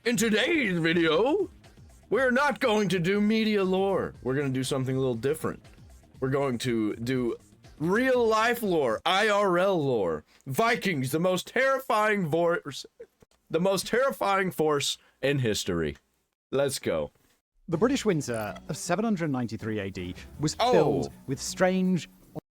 In today's video, we're not going to do media lore. We're going to do something a little different. We're going to do real life lore, IRL lore. Vikings, the most terrifying force in history. Let's go. The British winter of 793 AD was filled with strange...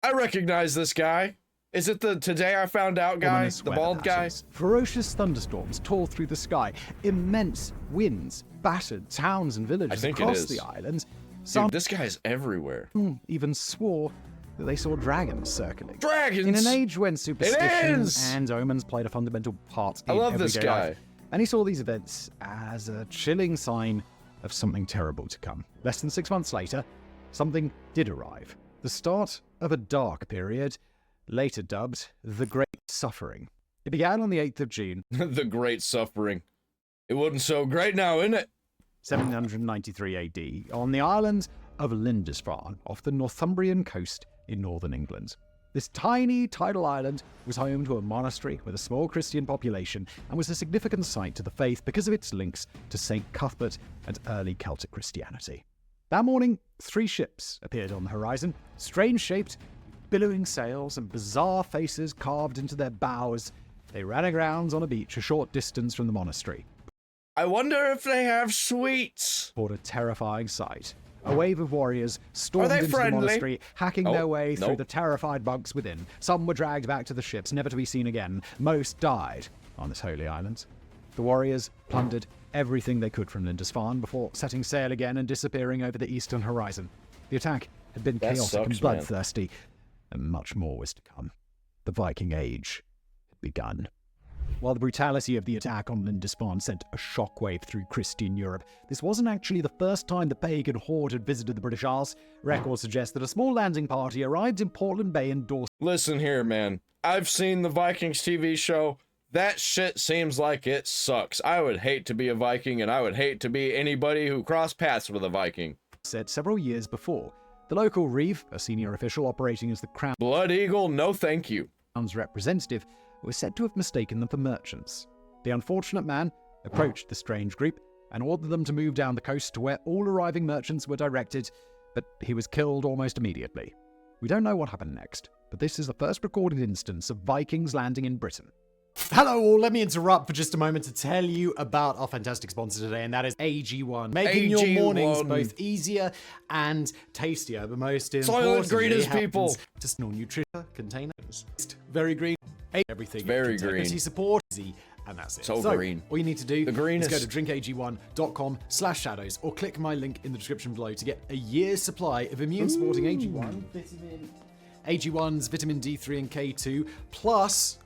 I recognize this guy. Is it the Today I Found Out guy? The bald guy? Ferocious thunderstorms tore through the sky. Immense winds battered towns and villages across the islands. Dude, this guy's everywhere. Even swore that they saw dragons circling. Dragons! In an age when superstition and omens played a fundamental part in everyday life. And he saw these events as a chilling sign of something terrible to come. Less than 6 months later, something did arrive. The start of a dark period, later dubbed the Great Suffering. It began on the 8th of June. The Great Suffering. It wasn't so great now, innit? 793 AD, on the island of Lindisfarne, off the Northumbrian coast in northern England. This tiny tidal island was home to a monastery with a small Christian population and was a significant site to the faith because of its links to St. Cuthbert and early Celtic Christianity. That morning, 3 ships appeared on the horizon, strange-shaped, billowing sails and bizarre faces carved into their bows. They ran aground on a beach a short distance from the monastery. I wonder if they have sweets. What a terrifying sight. A wave of warriors stormed into the monastery, hacking their way through the terrified monks within. Some were dragged back to the ships, never to be seen again. Most died on this holy island. The warriors plundered everything they could from Lindisfarne before setting sail again and disappearing over the eastern horizon. The attack had been chaotic and bloodthirsty, and much more was to come. The Viking Age had begun. While the brutality of the attack on Lindisfarne sent a shockwave through Christian Europe, this wasn't actually the first time the pagan horde had visited the British Isles. Records suggest that a small landing party arrived in Portland Bay in Dorset. Listen here, man. I've seen the Vikings TV show. That shit seems like it sucks. I would hate to be a Viking, and I would hate to be anybody who crossed paths with a Viking. Said several years before. The local reeve, a senior official operating as the Crown Blood Eagle, no thank you. Crown's representative, was said to have mistaken them for merchants. The unfortunate man approached the strange group and ordered them to move down the coast to where all arriving merchants were directed, but he was killed almost immediately. We don't know what happened next, but this is the first recorded instance of Vikings landing in Britain. Hello all, let me interrupt for just a moment to tell you about our fantastic sponsor today, and that is AG1. Making your mornings both easier and tastier, but most importantly, green people. Just no nutrition containers. Very green. Everything. Very green. Support, easy, and that's it. So green. All you need to do is go to drinkag1.com/shadows or click my link in the description below to get a year's supply of immune-supporting AG1 vitamin. AG1's vitamin D3 and K2 plus...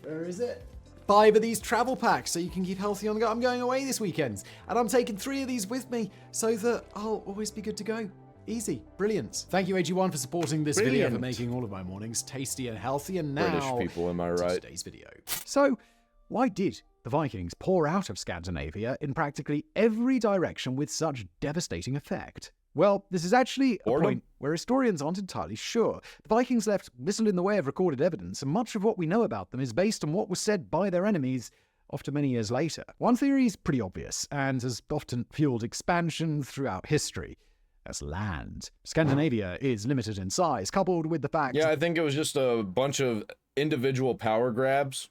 where is it? 5 of these travel packs so you can keep healthy on the go. I'm going away this weekend and I'm taking 3 of these with me so that I'll always be good to go. Easy. Brilliant. Thank you, AG1, for supporting this video, for making all of my mornings tasty and healthy. And now, British people, am I right? Today's video. So, why did the Vikings pour out of Scandinavia in practically every direction with such devastating effect? Well, this is actually a point where historians aren't entirely sure. The Vikings left little in the way of recorded evidence, and much of what we know about them is based on what was said by their enemies often many years later. One theory is pretty obvious, and has often fueled expansion throughout history. That's land. Scandinavia is limited in size, coupled with the fact... Yeah, I think it was just a bunch of individual power grabs,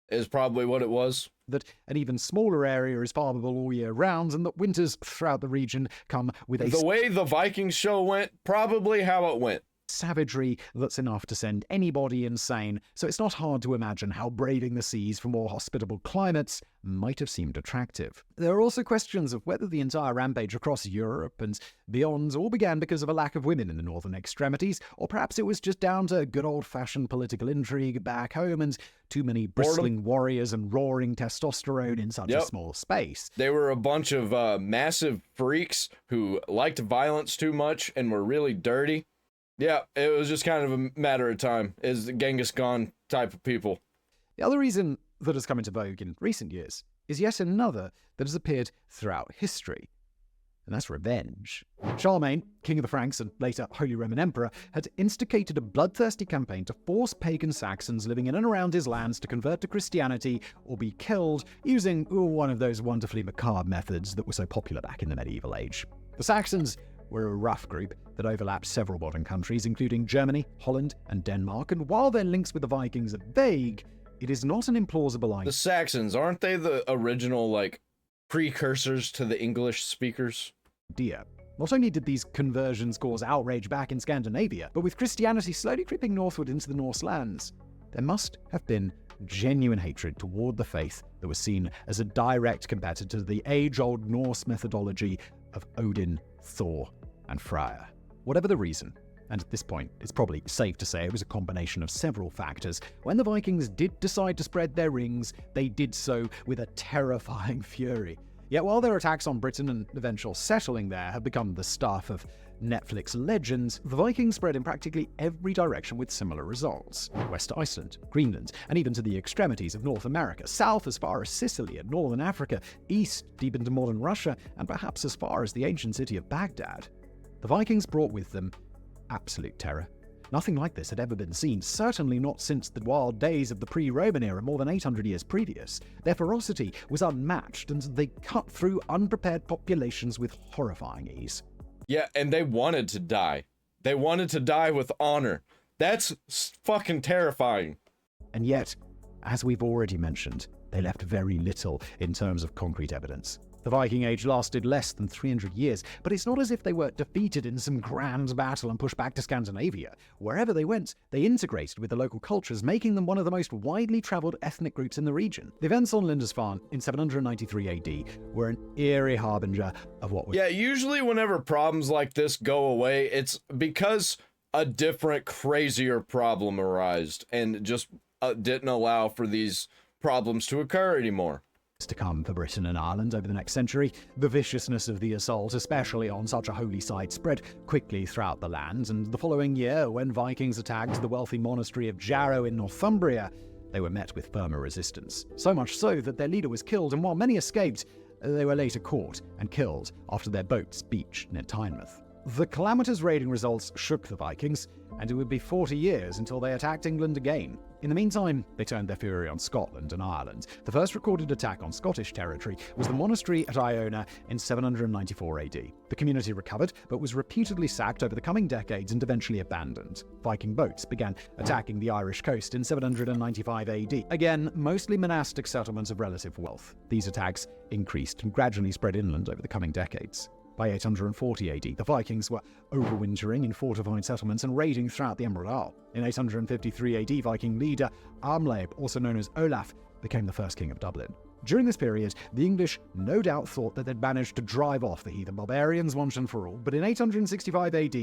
is probably what it was. That an even smaller area is farmable all year round, and that winters throughout the region come with a... The way the Vikings show went, probably how it went. Savagery that's enough to send anybody insane, so it's not hard to imagine how braving the seas for more hospitable climates might have seemed attractive. There are also questions of whether the entire rampage across Europe and beyond all began because of a lack of women in the northern extremities, or perhaps it was just down to good old-fashioned political intrigue back home and too many bristling warriors and roaring testosterone in such a small space. They were a bunch of massive freaks who liked violence too much and were really dirty. Yeah, it was just kind of a matter of time. Is the Genghis Khan type of people. The other reason that has come into vogue in recent years is yet another that has appeared throughout history. and that's revenge. Charlemagne, king of the Franks and later Holy Roman Emperor, had instigated a bloodthirsty campaign to force pagan Saxons living in and around his lands to convert to Christianity or be killed using one of those wonderfully macabre methods that were so popular back in the medieval age. The Saxons were a rough group that overlapped several modern countries, including Germany, Holland, and Denmark, and while their links with the Vikings are vague, it is not an implausible idea. The Saxons, aren't they the original, precursors to the English speakers? Not only did these conversions cause outrage back in Scandinavia, but with Christianity slowly creeping northward into the Norse lands, there must have been genuine hatred toward the faith that was seen as a direct competitor to the age-old Norse methodology of Odin, Thor, and Freyr. Whatever the reason, and at this point, it's probably safe to say it was a combination of several factors, when the Vikings did decide to spread their rings, they did so with a terrifying fury. Yet while their attacks on Britain and eventual settling there have become the stuff of Netflix legends, the Vikings spread in practically every direction with similar results. West to Iceland, Greenland, and even to the extremities of North America, south as far as Sicily and northern Africa, east deep into modern Russia, and perhaps as far as the ancient city of Baghdad. The Vikings brought with them absolute terror. Nothing like this had ever been seen, certainly not since the wild days of the pre-Roman era more than 800 years previous. Their ferocity was unmatched, and they cut through unprepared populations with horrifying ease. Yeah, and they wanted to die. They wanted to die with honor. That's fucking terrifying. And yet, as we've already mentioned, they left very little in terms of concrete evidence. The Viking Age lasted less than 300 years, but it's not as if they were defeated in some grand battle and pushed back to Scandinavia. Wherever they went, they integrated with the local cultures, making them one of the most widely travelled ethnic groups in the region. The events on Lindisfarne in 793 AD were an eerie harbinger of what was... Yeah, usually whenever problems like this go away, it's because a different, crazier problem arose and just didn't allow for these problems to occur anymore. To come for Britain and Ireland over the next century. The viciousness of the assault, especially on such a holy site, spread quickly throughout the land, and the following year, when Vikings attacked the wealthy monastery of Jarrow in Northumbria, they were met with firmer resistance. So much so that their leader was killed, and while many escaped, they were later caught and killed after their boats beached near Tynemouth. The calamitous raiding results shook the Vikings, and it would be 40 years until they attacked England again. In the meantime, they turned their fury on Scotland and Ireland. The first recorded attack on Scottish territory was the monastery at Iona in 794 AD. The community recovered, but was reputedly sacked over the coming decades and eventually abandoned. Viking boats began attacking the Irish coast in 795 AD. Again, mostly monastic settlements of relative wealth. These attacks increased and gradually spread inland over the coming decades. By 840 AD, the Vikings were overwintering in fortified settlements and raiding throughout the Emerald Isle. In 853 AD, Viking leader Armlaib, also known as Olaf, became the first king of Dublin. During this period, the English no doubt thought that they'd managed to drive off the heathen barbarians once and for all, but in 865 AD,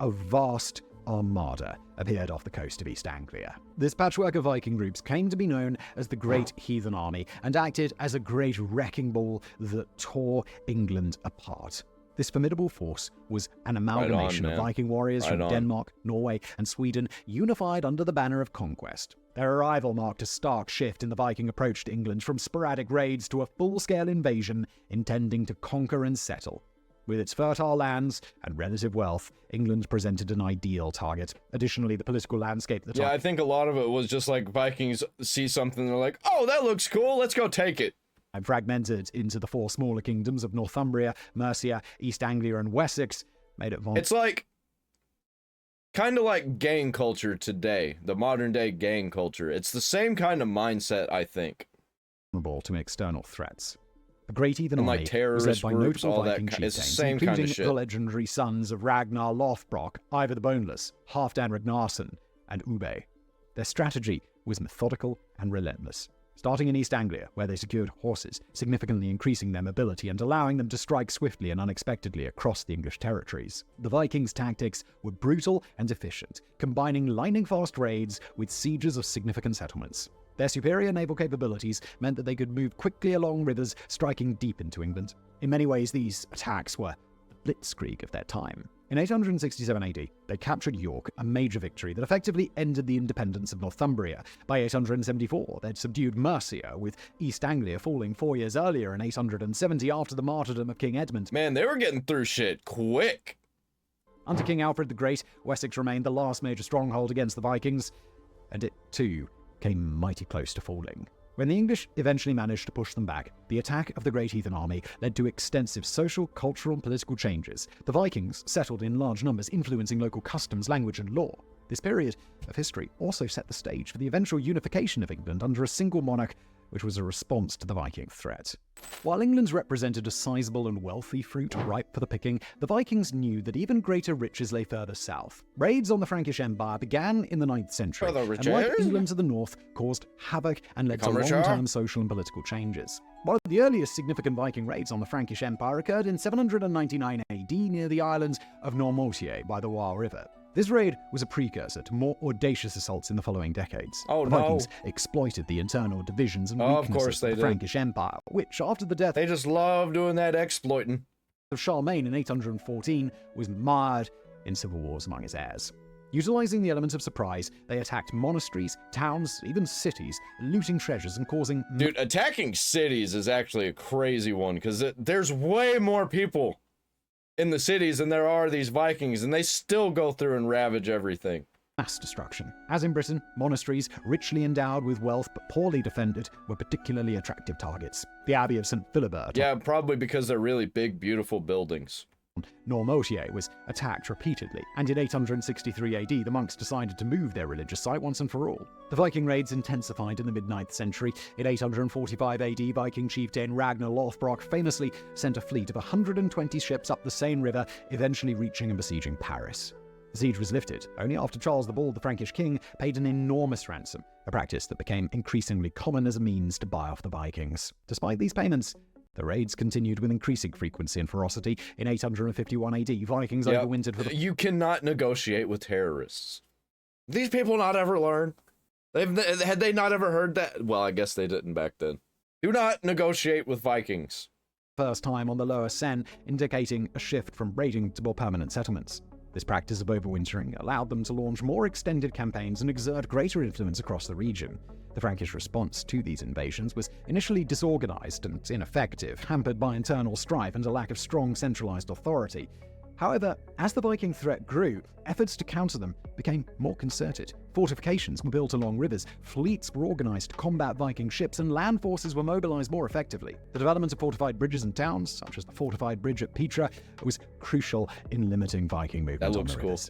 a vast armada appeared off the coast of East Anglia. This patchwork of Viking groups came to be known as the Great Heathen Army and acted as a great wrecking ball that tore England apart. This formidable force was an amalgamation of Viking warriors from Denmark, Norway, and Sweden, unified under the banner of conquest. Their arrival marked a stark shift in the Viking approach to England, from sporadic raids to a full-scale invasion intending to conquer and settle. With its fertile lands and relative wealth, England presented an ideal target. Additionally, the political landscape at the time... Yeah, I think a lot of it was just like Vikings see something, they're like, oh, that looks cool, let's go take it. And fragmented into the four smaller kingdoms of Northumbria, Mercia, East Anglia, and Wessex, made it vulnerable. It's like, kind of like gang culture today, the modern day gang culture. It's the same kind of mindset, I think. Vulnerable to external threats. The Great Heathen Army like terrorist was led by groups, notable all Viking that, it's the chieftains, same including kind of shit. the legendary sons of Ragnar Lothbrok, Ivar the Boneless, Halfdan Ragnarsson, and Ube. Their strategy was methodical and relentless. Starting in East Anglia, where they secured horses, significantly increasing their mobility and allowing them to strike swiftly and unexpectedly across the English territories. The Vikings' tactics were brutal and efficient, combining lightning-fast raids with sieges of significant settlements. Their superior naval capabilities meant that they could move quickly along rivers, striking deep into England. In many ways, these attacks were the blitzkrieg of their time. In 867 AD, they captured York, a major victory that effectively ended the independence of Northumbria. By 874, they'd subdued Mercia, with East Anglia falling 4 years earlier in 870 after the martyrdom of King Edmund. Man, they were getting through shit quick. Under King Alfred the Great, Wessex remained the last major stronghold against the Vikings, and it too came mighty close to falling. When the English eventually managed to push them back, the attack of the Great Heathen Army led to extensive social, cultural, and political changes. The Vikings settled in large numbers, influencing local customs, language, and law. This period of history also set the stage for the eventual unification of England under a single monarch, which was a response to the Viking threat. While England represented a sizable and wealthy fruit ripe for the picking, the Vikings knew that even greater riches lay further south. Raids on the Frankish Empire began in the 9th century, and like England to the north, caused havoc and led to long-term social and political changes. One of the earliest significant Viking raids on the Frankish Empire occurred in 799 AD near the island of Noirmoutier by the Loire River. This raid was a precursor to more audacious assaults in the following decades. The Vikings exploited the internal divisions and weaknesses of the Frankish Empire, which, after the death... They just love doing that exploiting. ...of Charlemagne in 814, was mired in civil wars among his heirs. Utilizing the element of surprise, they attacked monasteries, towns, even cities, looting treasures and causing... Dude, attacking cities is actually a crazy one, because there's way more people in the cities than there are these Vikings, and they still go through and ravage everything. Mass destruction. As in Britain, monasteries, richly endowed with wealth but poorly defended, were particularly attractive targets. The Abbey of St. Philibert... Yeah, probably because they're really big, beautiful buildings. Noirmoutier was attacked repeatedly, and in 863 AD, the monks decided to move their religious site once and for all. The Viking raids intensified in the mid-9th century. In 845 AD, Viking chieftain Ragnar Lothbrok famously sent a fleet of 120 ships up the Seine River, eventually reaching and besieging Paris. The siege was lifted only after Charles the Bald, the Frankish king, paid an enormous ransom, a practice that became increasingly common as a means to buy off the Vikings. Despite these payments, the raids continued with increasing frequency and ferocity. In 851 AD, Vikings overwintered for the... You cannot negotiate with terrorists. These people not ever learn. Had they not ever heard that? Well, I guess they didn't back then. Do not negotiate with Vikings. First time on the lower Seine, indicating a shift from raiding to more permanent settlements. This practice of overwintering allowed them to launch more extended campaigns and exert greater influence across the region. The Frankish response to these invasions was initially disorganized and ineffective, hampered by internal strife and a lack of strong centralized authority. However, as the Viking threat grew, efforts to counter them became more concerted. Fortifications were built along rivers, fleets were organized to combat Viking ships, and land forces were mobilized more effectively. The development of fortified bridges and towns, such as the fortified bridge at Petra, was crucial in limiting Viking movement on the rivers.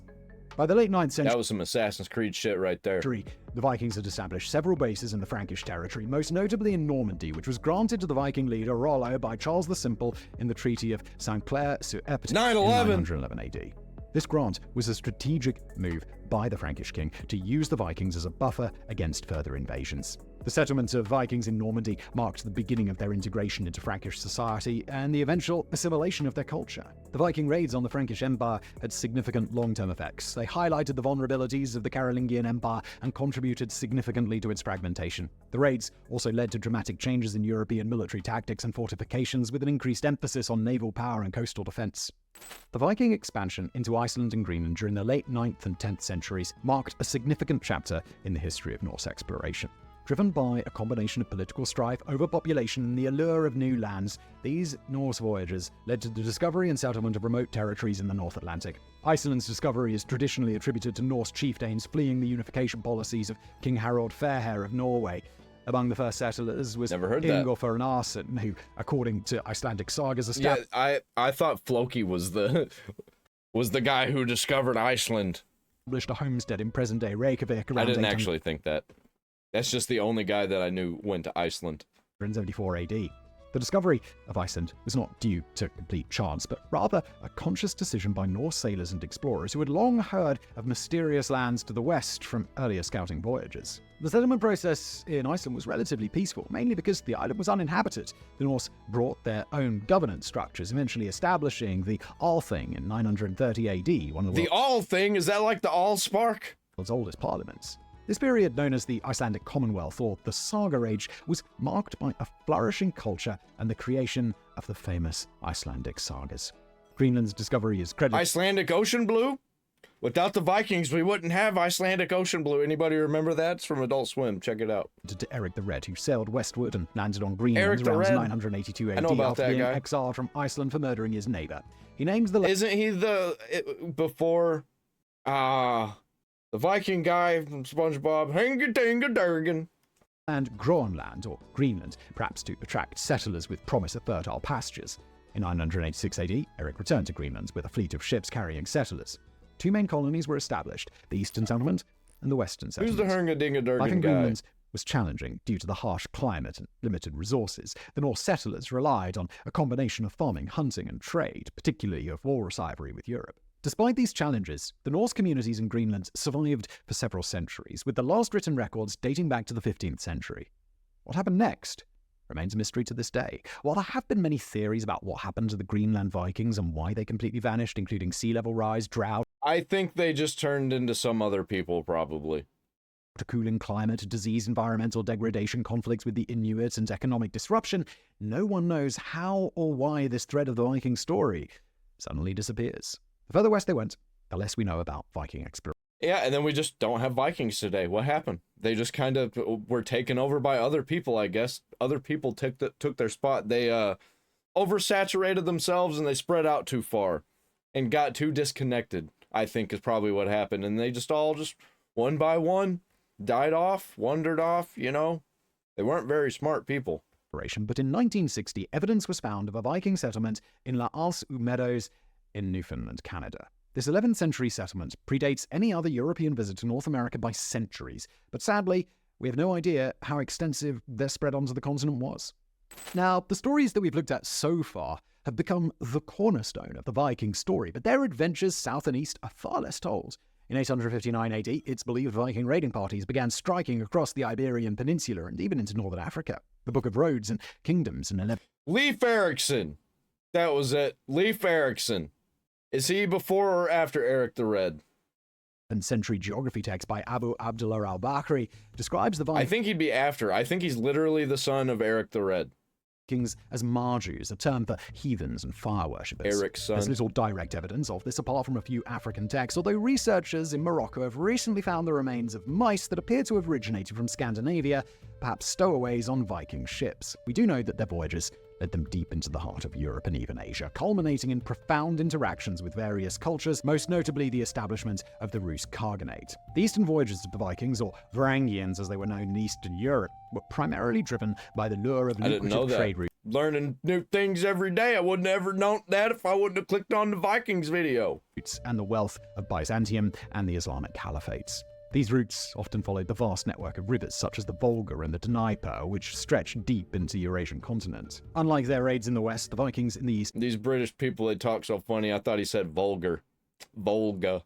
By the late 9th century... That was some Assassin's Creed shit right there. The Vikings had established several bases in the Frankish territory, most notably in Normandy, which was granted to the Viking leader Rollo by Charles the Simple in the Treaty of Saint-Clair-sur-Epte in 911 AD. This grant was a strategic move by the Frankish king to use the Vikings as a buffer against further invasions. The settlement of Vikings in Normandy marked the beginning of their integration into Frankish society and the eventual assimilation of their culture. The Viking raids on the Frankish Empire had significant long-term effects. They highlighted the vulnerabilities of the Carolingian Empire and contributed significantly to its fragmentation. The raids also led to dramatic changes in European military tactics and fortifications, with an increased emphasis on naval power and coastal defense. The Viking expansion into Iceland and Greenland during the late 9th and 10th centuries marked a significant chapter in the history of Norse exploration. Driven by a combination of political strife, overpopulation, and the allure of new lands, these Norse voyages led to the discovery and settlement of remote territories in the North Atlantic. Iceland's discovery is traditionally attributed to Norse chieftains fleeing the unification policies of King Harald Fairhair of Norway. Among the first settlers was Ingolfur Arnason, who, according to Icelandic sagas, established... Yeah, I thought Floki was the guy who discovered Iceland. ...established a homestead in present-day Reykjavik around... I didn't actually think that. That's just the only guy that I knew went to Iceland. ...in 74 AD. The discovery of Iceland was not due to complete chance, but rather a conscious decision by Norse sailors and explorers who had long heard of mysterious lands to the west from earlier scouting voyages. The settlement process in Iceland was relatively peaceful, mainly because the island was uninhabited. The Norse brought their own governance structures, eventually establishing the Althing in 930 AD. One of the Althing? Is that like the Allspark? ...world's oldest parliaments. This period, known as the Icelandic Commonwealth or the Saga Age, was marked by a flourishing culture and the creation of the famous Icelandic sagas. Greenland's discovery is credited Icelandic ocean blue? Without the Vikings, we wouldn't have Icelandic ocean blue. Anybody remember that? It's from Adult Swim. Check it out. to Eric the Red, who sailed westward and landed on Greenland Eric the around Red? 982 AD I know about after that being guy. exiled from Iceland for murdering his neighbor. He names the Isn't he before the Viking guy from SpongeBob? Hanga-dinga-durgan. land Groenland, or Greenland, perhaps to attract settlers with promise of fertile pastures. In 986 AD, Eric returned to Greenland with a fleet of ships carrying settlers. Two main colonies were established, the Eastern Settlement and the Western Settlement. Who's the Hanga-dinga-durgan Life in guy? Greenland was challenging due to the harsh climate and limited resources. The Norse settlers relied on a combination of farming, hunting, and trade, particularly of walrus ivory with Europe. Despite these challenges, the Norse communities in Greenland survived for several centuries, with the last written records dating back to the 15th century. What happened next remains a mystery to this day. While there have been many theories about what happened to the Greenland Vikings and why they completely vanished, including sea level rise, drought, I think they just turned into some other people, probably. a cooling climate, disease, environmental degradation, conflicts with the Inuit, and economic disruption, no one knows how or why this thread of the Viking story suddenly disappears. The further west they went, the less we know about Viking exploration. Yeah, and then we just don't have Vikings today. What happened? They just kind of were taken over by other people, I guess. Other people took their spot. They oversaturated themselves and they spread out too far and got too disconnected, I think is probably what happened. And they just all just one by one died off, wandered off, you know. They weren't very smart people. But in 1960, evidence was found of a Viking settlement in La Alse aux Meadows in Newfoundland, Canada. This 11th century settlement predates any other European visit to North America by centuries, but sadly, we have no idea how extensive their spread onto the continent was. Now, the stories that we've looked at so far have become the cornerstone of the Viking story, but their adventures south and east are far less told. In 859 AD, it's believed Viking raiding parties began striking across the Iberian Peninsula and even into northern Africa. The Book of Roads and Kingdoms in 11th Leif Erikson. That was it. Leif Erikson. Is he before or after Eric the Red? century geography text by Abu Abdullah al-Bakri describes the I think he'd be after. I think he's literally the son of Eric the Red. Vikings as Marjus, a term for heathens and fire worshippers. Eric's son. There's little direct evidence of this apart from a few African texts, although researchers in Morocco have recently found the remains of mice that appear to have originated from Scandinavia, perhaps stowaways on Viking ships. We do know that their voyages led them deep into the heart of Europe and even Asia, culminating in profound interactions with various cultures, most notably the establishment of the Rus Khaganate. The eastern voyages of the Vikings, or Varangians as they were known in Eastern Europe, were primarily driven by the lure of lucrative trade routes. Learning new things every day. I wouldn't have ever known that if I wouldn't have clicked on the Vikings video. And the wealth of Byzantium and the Islamic caliphates. These routes often followed the vast network of rivers such as the Volga and the Dnieper, which stretched deep into the Eurasian continent. Unlike their raids in the west, the Vikings in the east These British people, they talk so funny. I thought he said vulgar. Volga.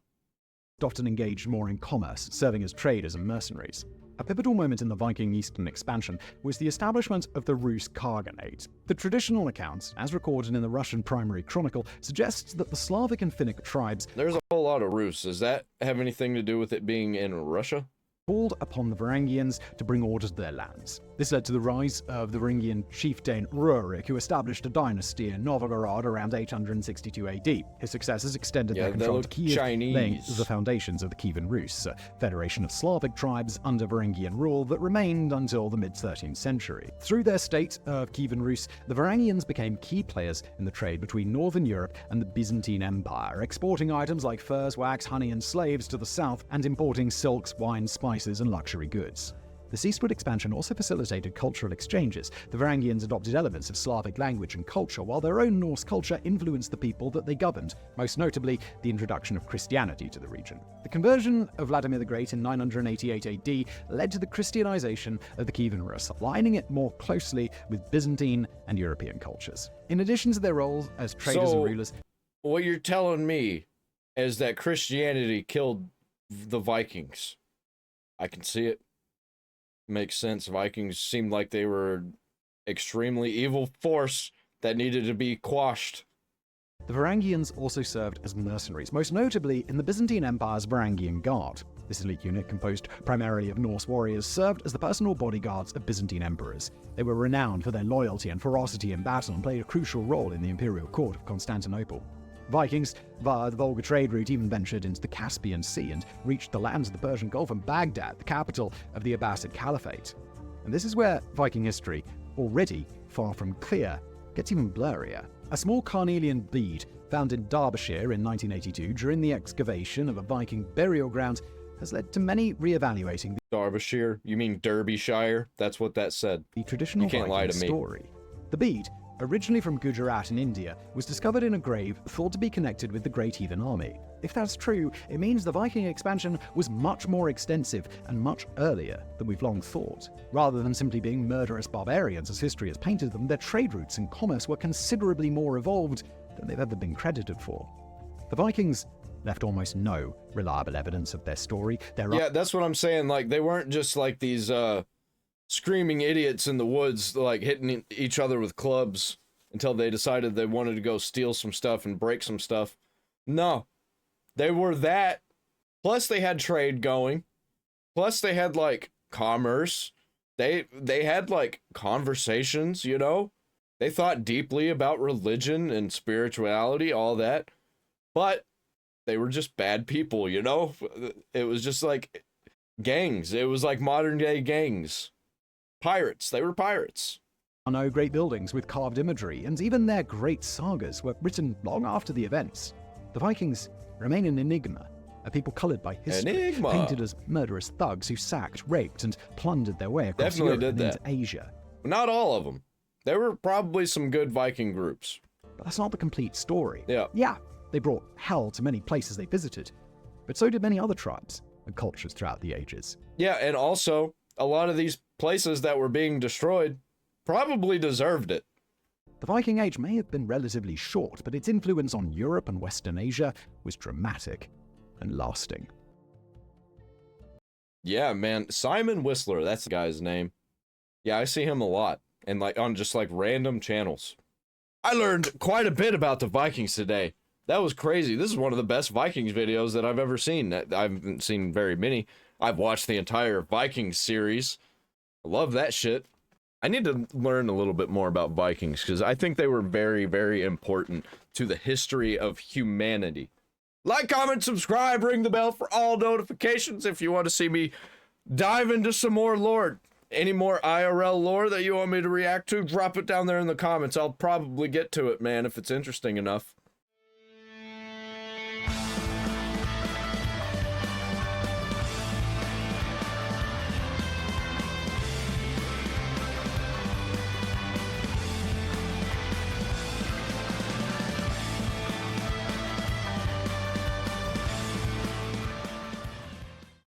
often engaged more in commerce, serving as traders and mercenaries. A pivotal moment in the Viking eastern expansion was the establishment of the Rus Khaganate. The traditional accounts, as recorded in the Russian Primary Chronicle, suggests that the Slavic and Finnic tribes There's a whole lot of Rus. Does that have anything to do with it being in Russia? called upon the Varangians to bring order to their lands. This led to the rise of the Varangian chieftain Rurik, who established a dynasty in Novgorod around 862 AD. His successors extended their control to Kiev, laying the foundations of the Kievan Rus, a federation of Slavic tribes under Varangian rule that remained until the mid-13th century. Through their state of Kievan Rus, the Varangians became key players in the trade between northern Europe and the Byzantine Empire, exporting items like furs, wax, honey, and slaves to the south, and importing silks, wine, spices, and luxury goods. This eastward expansion also facilitated cultural exchanges. The Varangians adopted elements of Slavic language and culture, while their own Norse culture influenced the people that they governed, most notably the introduction of Christianity to the region. The conversion of Vladimir the Great in 988 AD led to the Christianization of the Kievan Rus, aligning it more closely with Byzantine and European cultures. In addition to their roles as traders and rulers, what you're telling me is that Christianity killed the Vikings. I can see it. Makes sense. Vikings seemed like they were extremely evil force that needed to be quashed. the Varangians also served as mercenaries, most notably in the Byzantine Empire's Varangian Guard. This elite unit, composed primarily of Norse warriors, served as the personal bodyguards of Byzantine emperors. They were renowned for their loyalty and ferocity in battle and played a crucial role in the imperial court of Constantinople. Vikings, via the Volga trade route, even ventured into the Caspian Sea and reached the lands of the Persian Gulf and Baghdad, the capital of the Abbasid Caliphate. And this is where Viking history, already far from clear, gets even blurrier. A small carnelian bead found in Derbyshire in 1982 during the excavation of a Viking burial ground has led to many re-evaluating the Derbyshire? You mean Derbyshire? That's what that said. The traditional Viking story. The bead, originally from Gujarat in India, was discovered in a grave thought to be connected with the Great Heathen Army. If that's true, it means the Viking expansion was much more extensive and much earlier than we've long thought. Rather than simply being murderous barbarians as history has painted them, their trade routes and commerce were considerably more evolved than they've ever been credited for. The Vikings left almost no reliable evidence of their story. Yeah, that's what I'm saying. Like, they weren't just like these screaming idiots in the woods, like hitting each other with clubs until they decided they wanted to go steal some stuff and break some stuff. No, they were that. Plus they had trade going. Plus they had like commerce. They had like conversations, you know? They thought deeply about religion and spirituality, all that. But they were just bad people, you know? It was just like gangs. It was like modern day gangs. Pirates. They were pirates. No great buildings with carved imagery, and even their great sagas were written long after the events. The Vikings remain an enigma, a people coloured by history, painted as murderous thugs who sacked, raped, and plundered their way across Europe and into Asia. Not all of them. There were probably some good Viking groups. But that's not the complete story. Yeah, they brought hell to many places they visited, but so did many other tribes and cultures throughout the ages. Yeah, and also, a lot of these places that were being destroyed probably deserved it. The Viking Age may have been relatively short, but its influence on Europe and Western Asia was dramatic and lasting. Yeah, man. Simon Whistler, that's the guy's name. Yeah, I see him a lot, and like on just like random channels. I learned quite a bit about the Vikings today. That was crazy. This is one of the best Vikings videos that I've ever seen. I haven't seen very many. I've watched the entire Vikings series. I love that shit. I need to learn a little bit more about Vikings because I think they were very, very important to the history of humanity. Like, comment, subscribe, ring the bell for all notifications if you want to see me dive into some more lore. Any more IRL lore that you want me to react to, drop it down there in the comments. I'll probably get to it, man, if it's interesting enough.